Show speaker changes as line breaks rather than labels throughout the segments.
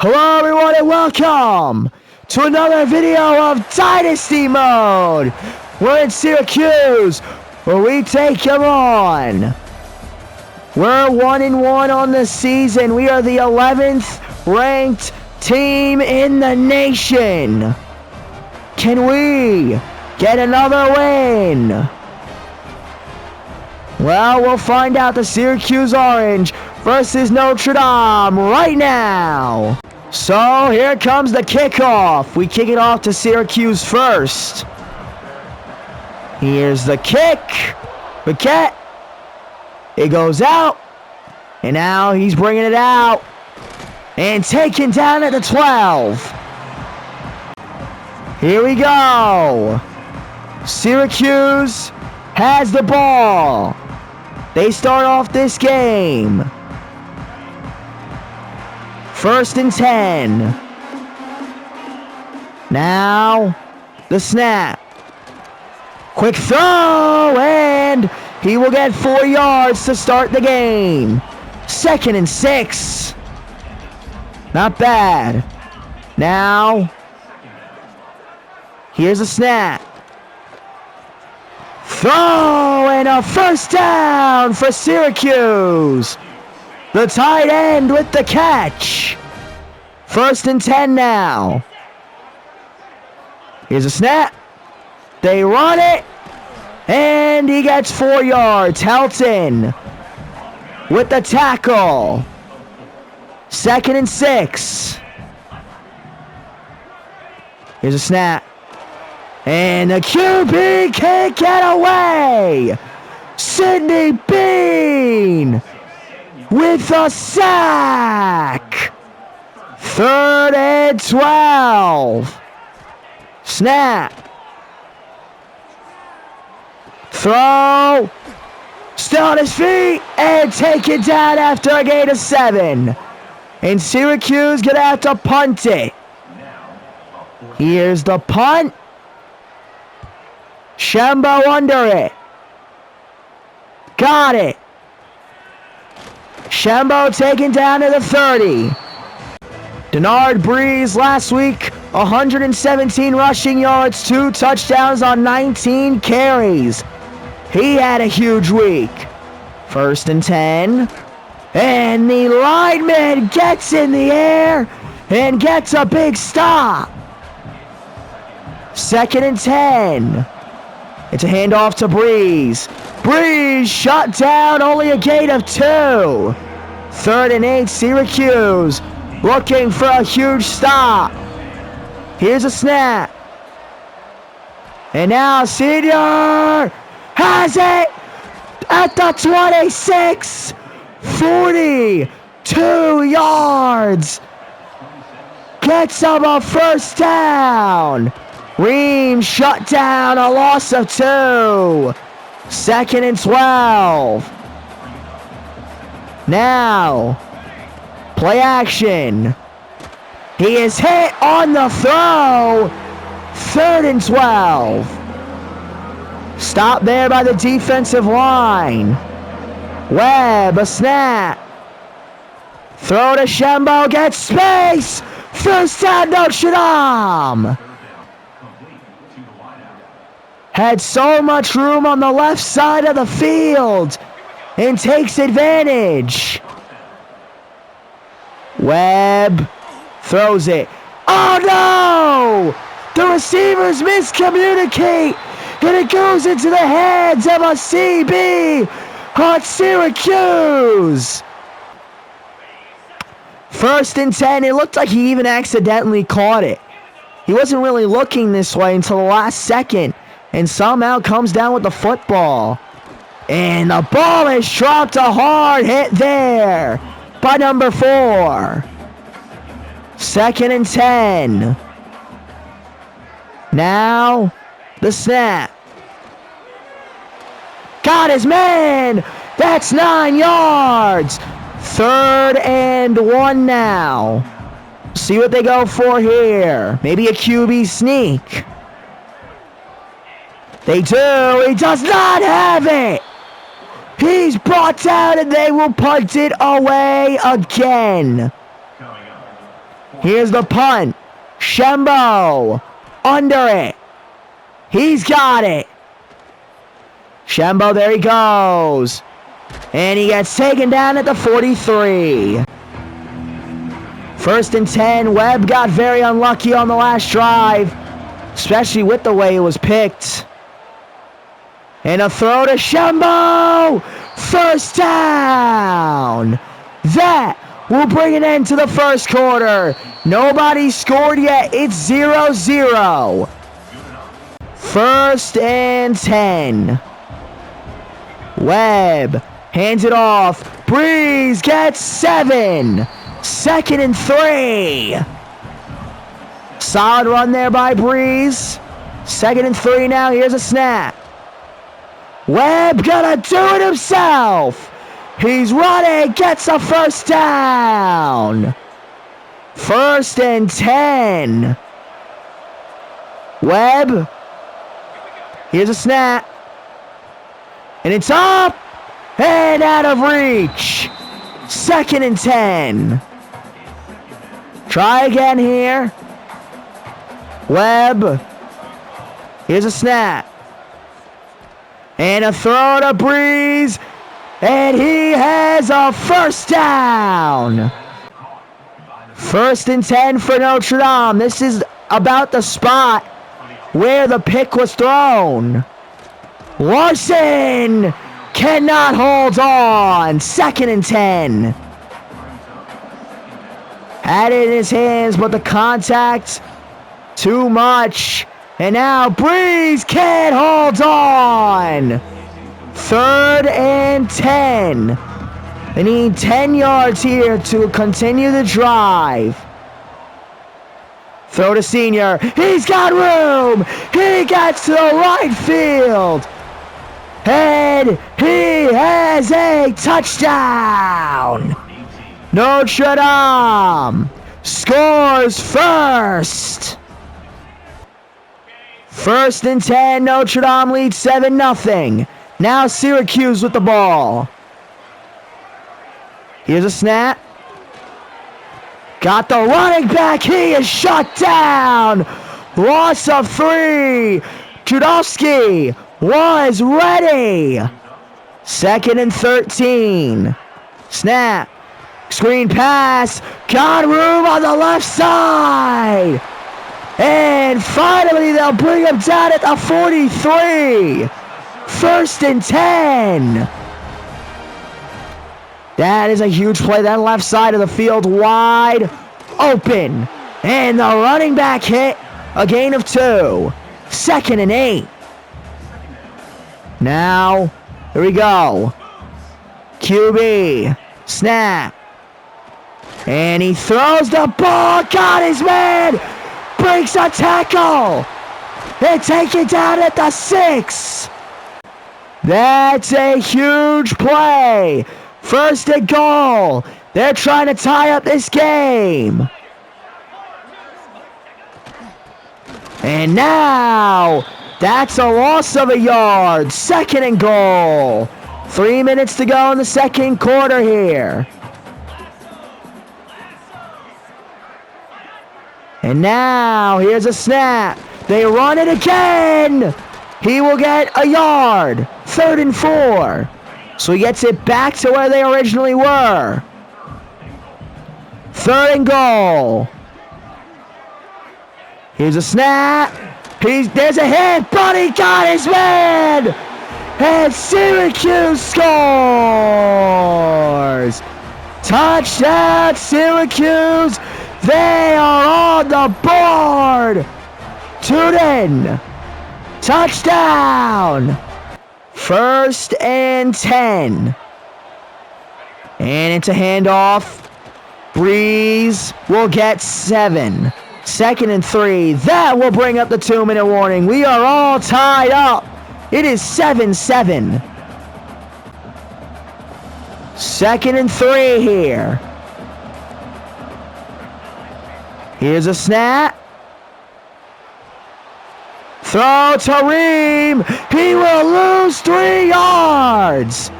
Hello everyone and welcome to another video of Dynasty Mode. We're in Syracuse where we take them on. We're 1-1 on the season. We are the 11th ranked team in the nation. Can we get another win? Well, we'll find out. The Syracuse Orange versus Notre Dame right now. So here comes the kickoff. We kick it off to Syracuse first. Here's the kick. Paquette. It goes out. And now he's bringing it out. And taken down at the 12. Here we go. Syracuse has the ball. They start off this game. 1st and 10. Now, the snap. Quick throw, and he will get 4 yards to start the game. 2nd and 6. Not bad. Now, here's a snap. Throw, and a first down for Syracuse. The tight end with the catch. 1st and 10 now. Here's a snap. They run it. And he gets 4 yards. Helton with the tackle. 2nd and 6. Here's a snap. And the QB can't get away. Sidney Bean with a sack. 3rd and 12. Snap. Throw. Still on his feet. And take it down after a gain of 7. And Syracuse gonna have to punt it. Here's the punt. Shambo under it. Got it. Shambo taken down to the 30. Denard Breeze last week, 117 rushing yards, 2 touchdowns on 19 carries. He had a huge week. 1st and 10. And the lineman gets in the air and gets a big stop. 2nd and 10. It's a handoff to Breeze. Breeze shut down, only a gain of 2. 3rd and 8, Syracuse looking for a huge stop. Here's a snap. And now Senior has it at the 26. 42 yards. Gets him a first down. Ream shut down, a loss of 2. 2nd and 12. Now, play action. He is hit on the throw. 3rd and 12. Stopped there by the defensive line. Webb, a snap. Throw to Shambo, gets space. First down, Notre Dame. Had so much room on the left side of the field and takes advantage. Webb throws it. Oh no! The receivers miscommunicate and it goes into the hands of a CB on Syracuse. 1st and 10. It looked like he even accidentally caught it. He wasn't really looking this way until the last second. And somehow comes down with the football. And the ball is dropped. A hard hit there by number 4. 2nd and 10. Now, the snap. Got his man. That's 9 yards. 3rd and 1 now. See what they go for here. Maybe a QB sneak. They do. He does not have it. He's brought down and they will punt it away again. Here's the punt. Shembo. Under it. He's got it. Shembo, there he goes. And he gets taken down at the 43. 1st and 10. Webb got very unlucky on the last drive, especially with the way it was picked. And a throw to Shembo. 1st down. That will bring an end to the first quarter. Nobody scored yet. It's 0-0. 1st and 10. Webb hands it off. Breeze gets 7. 2nd and 3. Solid run there by Breeze. 2nd and 3 now. Here's a snap. Webb gonna do it himself. He's running. Gets a 1st down. 1st and 10. Webb. Here's a snap. And it's up and out of reach. 2nd and 10. Try again here. Webb. Here's a snap. And a throw to Breeze. And he has a 1st down. 1st and 10 for Notre Dame. This is about the spot where the pick was thrown. Larson cannot hold on. 2nd and 10. Had it in his hands, but the contact too much. And now Breeze can't hold on. 3rd and 10. They need 10 yards here to continue the drive. Throw to Senior. He's got room. He gets to the right field. And he has a touchdown. Notre Dame scores first. 1st and 10. Notre Dame leads 7-0. Now Syracuse with the ball. Here's a snap. Got the running back. He is shut down. Loss of 3. Judowski was ready. 2nd and 13. Snap. Screen pass. Got room on the left side. And finally they'll bring him down at the 43. 1st and 10. That is a huge play. That left side of the field wide open. And the running back hit a gain of 2. 2nd and 8. Now, here we go. QB. Snap. And he throws the ball. Got his man. Breaks a tackle. And take it down at the 6. That's a huge play. 1st and goal. They're trying to tie up this game. And now, that's a loss of a yard. 2nd and goal. 3 minutes to go in the second quarter here. And now, here's a snap. They run it again. He will get a yard. 3rd and 4. So he gets it back to where they originally were. 3rd and goal. Here's a snap. There's a hit, but he got his man. And Syracuse scores. Touchdown, Syracuse. They are on the board. Tune in. Touchdown. 1st and 10. And it's a handoff. Breeze will get 7. 2nd and 3. That will bring up the 2-minute warning. We are all tied up. It is 7-7. 2nd and 3 here. Here's a snap. Throw to Ream. He will lose 3 yards.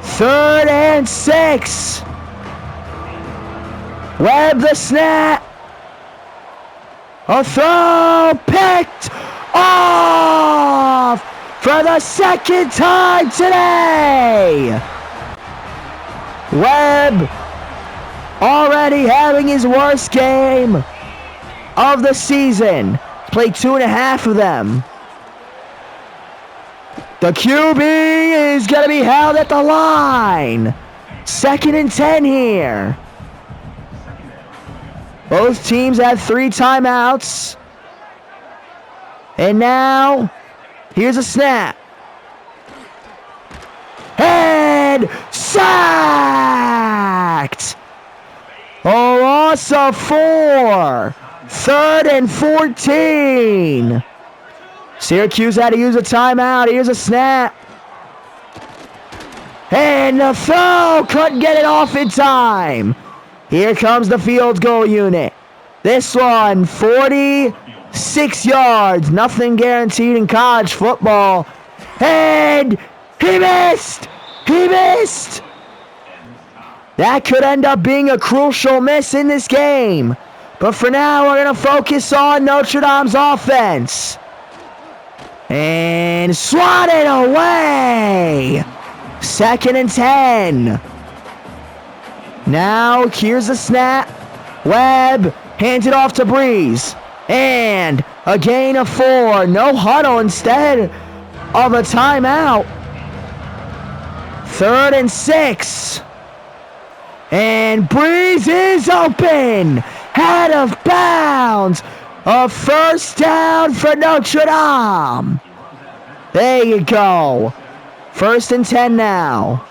3rd and 6. Webb the snap. A throw picked off for the second time today. Webb already having his worst game of the season. Played 2.5 of them. The QB is going to be held at the line. 2nd and 10 here. Both teams have 3 timeouts. And now, here's a snap. And sacked! A loss of 4. 3rd and 14. Syracuse had to use a timeout. Here's a snap. And the throw couldn't get it off in time. Here comes the field goal unit. This one, 46 yards. Nothing guaranteed in college football. And he missed! He missed! That could end up being a crucial miss in this game. But for now, we're going to focus on Notre Dame's offense. And swatted away. 2nd and 10. Now, here's the snap. Webb hands it off to Breeze. And a gain of 4. No huddle instead of a timeout. 3rd and 6. And Breeze is open. Out of bounds. A first down for Notre Dame. There you go. 1st and 10 now.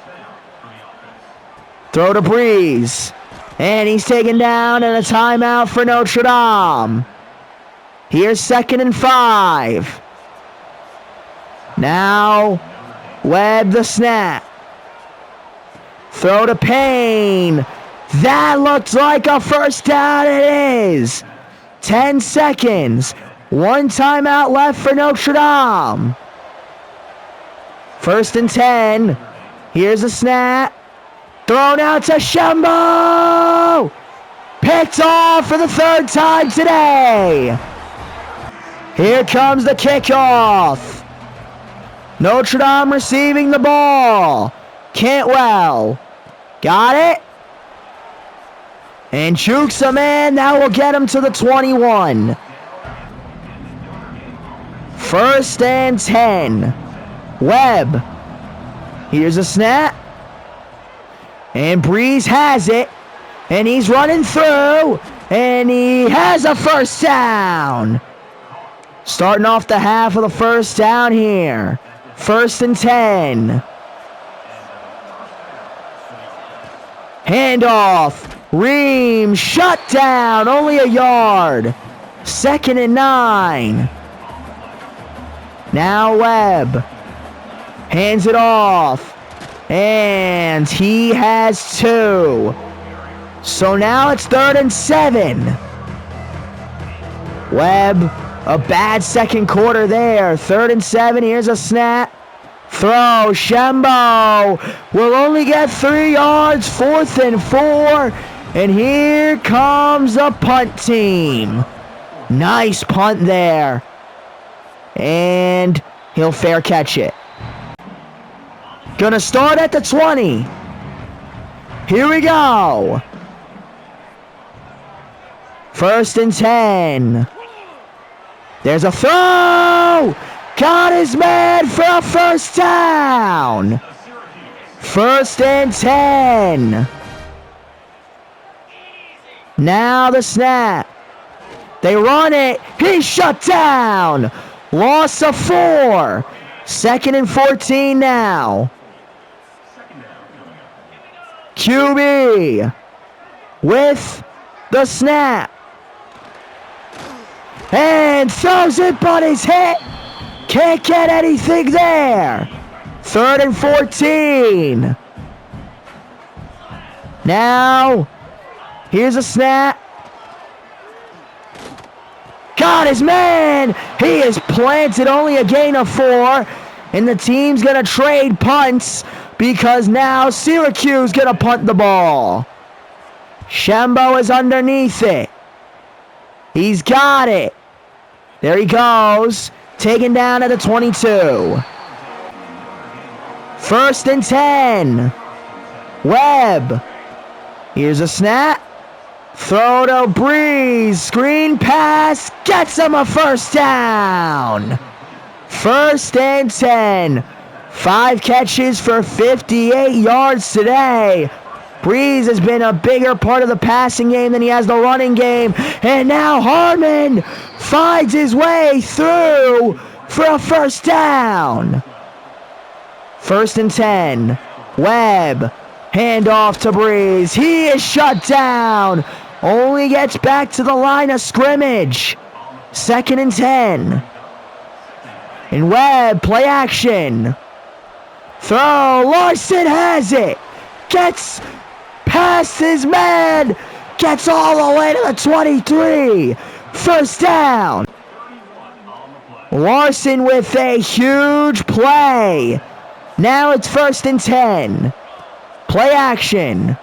Throw to Breeze. And he's taken down and a timeout for Notre Dame. Here's 2nd and 5. Now, Webb the snap. Throw to Payne. That looks like a first down. It is. 10 seconds. 1 timeout left for Notre Dame. 1st and 10. Here's a snap. Thrown out to Shambo. Picked off for the 3rd time today. Here comes the kickoff. Notre Dame receiving the ball. Cantwell. Got it. And jukes him in. That will get him to the 21. 1st and 10. Webb. Here's a snap. And Breeze has it. And he's running through. And he has a first down. Starting off the half of the first down here. 1st and 10. Handoff. Ream shut down. Only a yard. 2nd and 9. Now Webb. Hands it off. And he has 2. So now it's 3rd and 7. Webb, a bad second quarter there. 3rd and 7. Here's a snap. Throw. Shambo will only get 3 yards. 4th and 4. And here comes the punt team. Nice punt there. And he'll fair catch it. Gonna start at the 20. Here we go. 1st and 10. There's a throw. Got his man for a first down. 1st and 10. Now the snap. They run it. He's shut down. Loss of 4. 2nd and 14 now. QB with the snap. And throws it, but he's hit. Can't get anything there. 3rd and 14. Now, here's a snap. Got his man. He is planted, only a gain of 4. And the team's going to trade punts because now Syracuse going to punt the ball. Shambo is underneath it. He's got it. There he goes. Taken down at the 22. 1st and 10. Webb. Here's a snap. Throw to Breeze. Screen pass. Gets him a 1st down. 1st and 10. 5 catches for 58 yards today. Breeze has been a bigger part of the passing game than he has the running game. And now Harmon finds his way through for a 1st down. 1st and 10. Webb. Handoff to Breeze. He is shut down. Only gets back to the line of scrimmage. 2nd and 10. And Webb, play action. Throw. Larson has it. Gets past his man. Gets all the way to the 23. 1st down. Larson with a huge play. Now it's 1st and 10. Play action.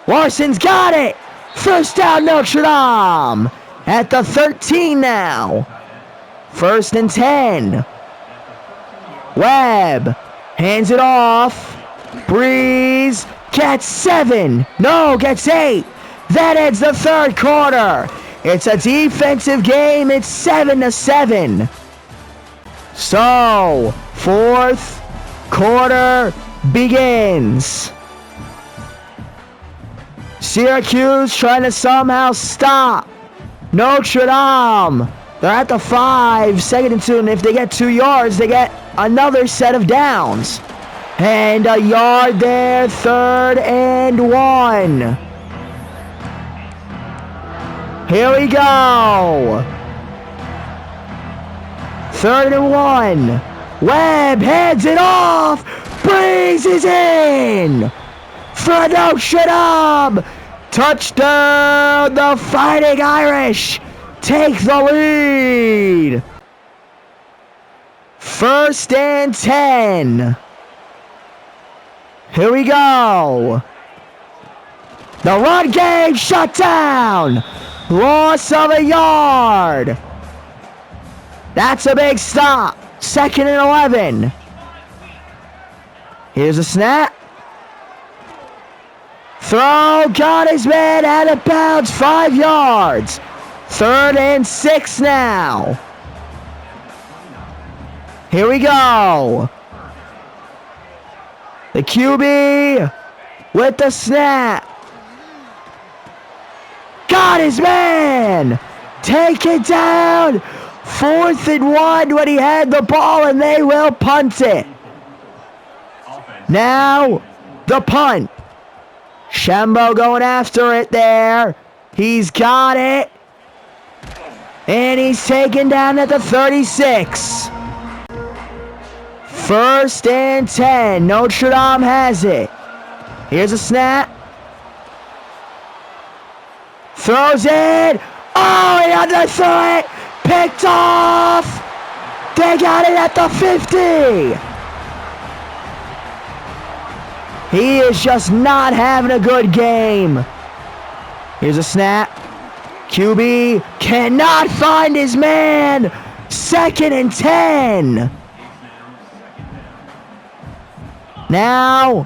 Larson's got it. 1st down Notre Dame. At the 13 now. 1st and 10. Webb hands it off. Breeze gets 7. No, gets 8. That ends the 3rd quarter. It's a defensive game. It's 7-7. So, 4th quarter begins. Syracuse trying to somehow stop Notre Dame. They're at the 5, 2nd and 2, and if they get 2 yards, they get another set of downs. And a yard there, 3rd and 1. Here we go. 3rd and 1. Webb hands it off. Breeze is in. For Notre Dame. Touchdown, the Fighting Irish take the lead. 1st and 10. Here we go. The run game shut down. Loss of a yard. That's a big stop. 2nd and 11. Here's a snap. Throw, got his man out of bounds, 5 yards. 3rd and 6 now. Here we go. The QB with the snap. Got his man. Take it down. 4th and 1 when he had the ball, and they will punt it. Now, the punt. Shambo going after it there. He's got it. And he's taken down at the 36. 1st and 10. Notre Dame has it. Here's a snap. Throws it. Oh, he underthrew it. Picked off. They got it at the 50. He is just not having a good game. Here's a snap. QB cannot find his man. 2nd and 10. Now,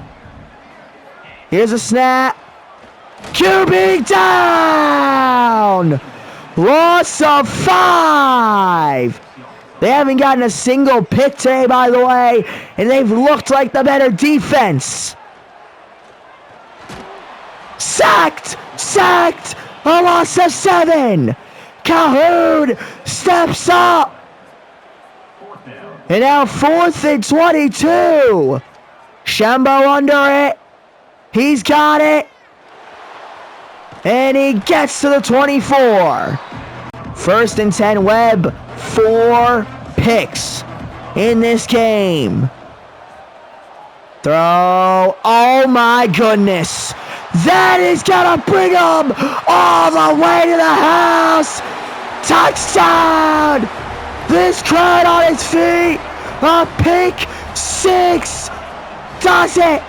here's a snap. QB down. Loss of 5. They haven't gotten a single pick today, by the way, and they've looked like the better defense. Sacked! A loss of 7. Calhoun steps up. And now 4th and 22. Shambo under it. He's got it. And he gets to the 24. 1st and 10. Webb, 4 picks in this game. Throw. Oh my goodness. That is gonna bring him all the way to the house. Touchdown. This crowd on its feet. A pick 6. Does it.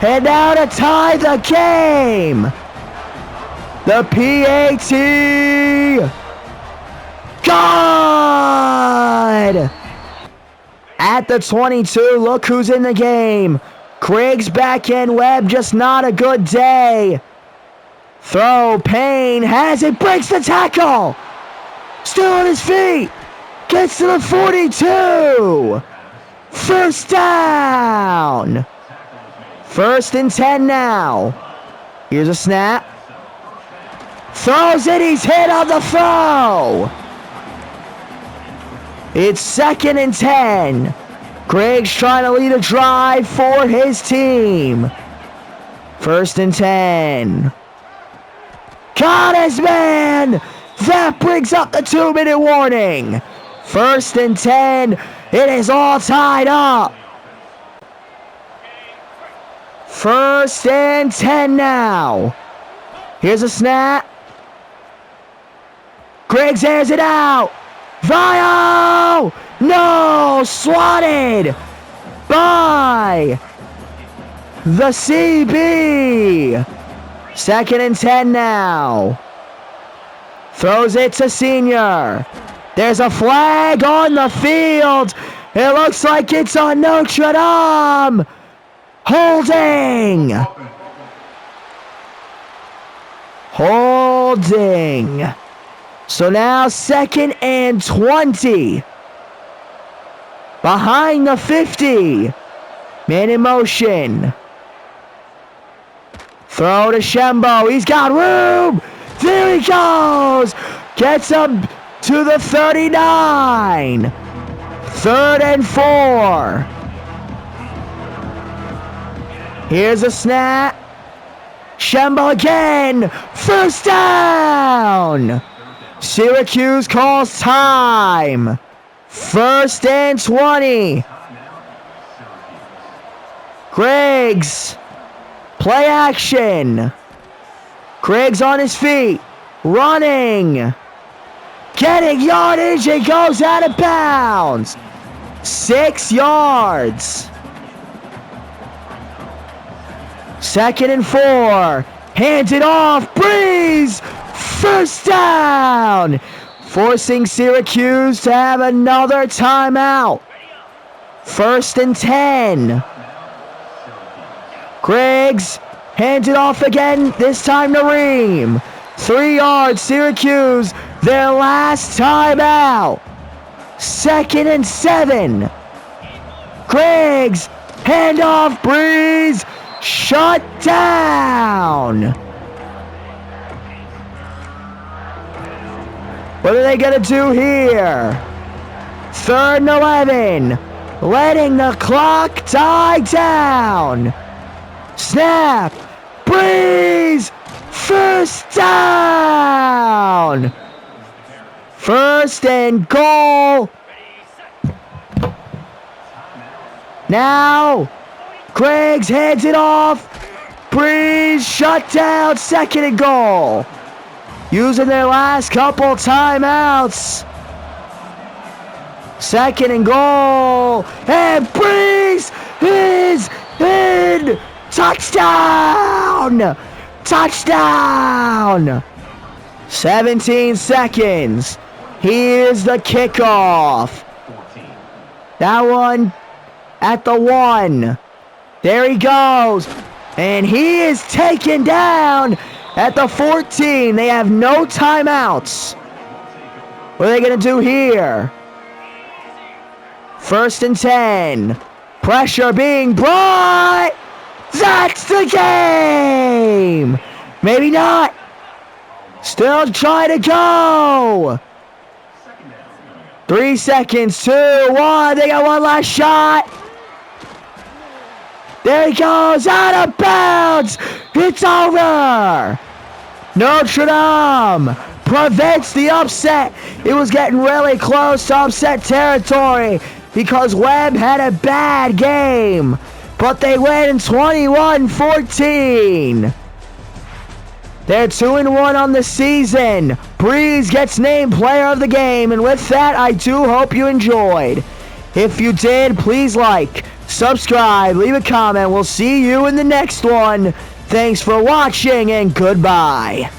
And now to tie the game. The PAT. Good! At the 22, look who's in the game. Craig's back in, Webb just not a good day. Throw, Payne has it, breaks the tackle. Still on his feet. Gets to the 42. First down. 1st and 10 now. Here's a snap. Throws it, he's hit on the throw. It's 2nd and 10. Greg's trying to lead a drive for his team. 1st and 10. Got his man! That brings up the 2-minute warning. 1st and 10. It is all tied up. 1st and 10 now. Here's a snap. Griggs airs it out. Vio! No! Swatted by the CB. 2nd and 10 now. Throws it to Senior. There's a flag on the field. It looks like it's on Notre Dame. Holding. Holding. So now 2nd and 20. Behind the 50. Man in motion. Throw to Shembo. He's got room. There he goes. Gets him to the 39. 3rd and 4. Here's a snap. Shembo again. First down. Syracuse calls time. 1st and 20. Griggs. Play action. Griggs on his feet. Running. Getting yardage. It goes out of bounds. 6 yards. 2nd and 4. Hands it off. Breeze. First down. Forcing Syracuse to have another timeout. 1st and 10. Griggs hands it off again, this time to Ream. 3 yards, Syracuse, their last timeout. 2nd and 7. Griggs, handoff, Breeze, shut down. What are they going to do here? 3rd and 11. Letting the clock die down. Snap. Breeze. First down. 1st and goal. Now, Griggs hands it off. Breeze shut down. 2nd and goal. Using their last couple timeouts. 2nd and goal. And Breeze is in. Touchdown! Touchdown! 17 seconds. Here's the kickoff. That one at the 1. There he goes. And he is taken down at the 14. They have no timeouts. What are they going to do here? 1st and 10. Pressure being brought. That's the game. Maybe not. Still trying to go. 3 seconds. 2, 1. They got one last shot. There he goes. Out of bounds. It's over. Notre Dame prevents the upset. It was getting really close to upset territory because Webb had a bad game. But they win 21-14. They're 2-1 on the season. Breeze gets named player of the game. And with that, I do hope you enjoyed. If you did, please like, subscribe, leave a comment. We'll see you in the next one. Thanks for watching and goodbye.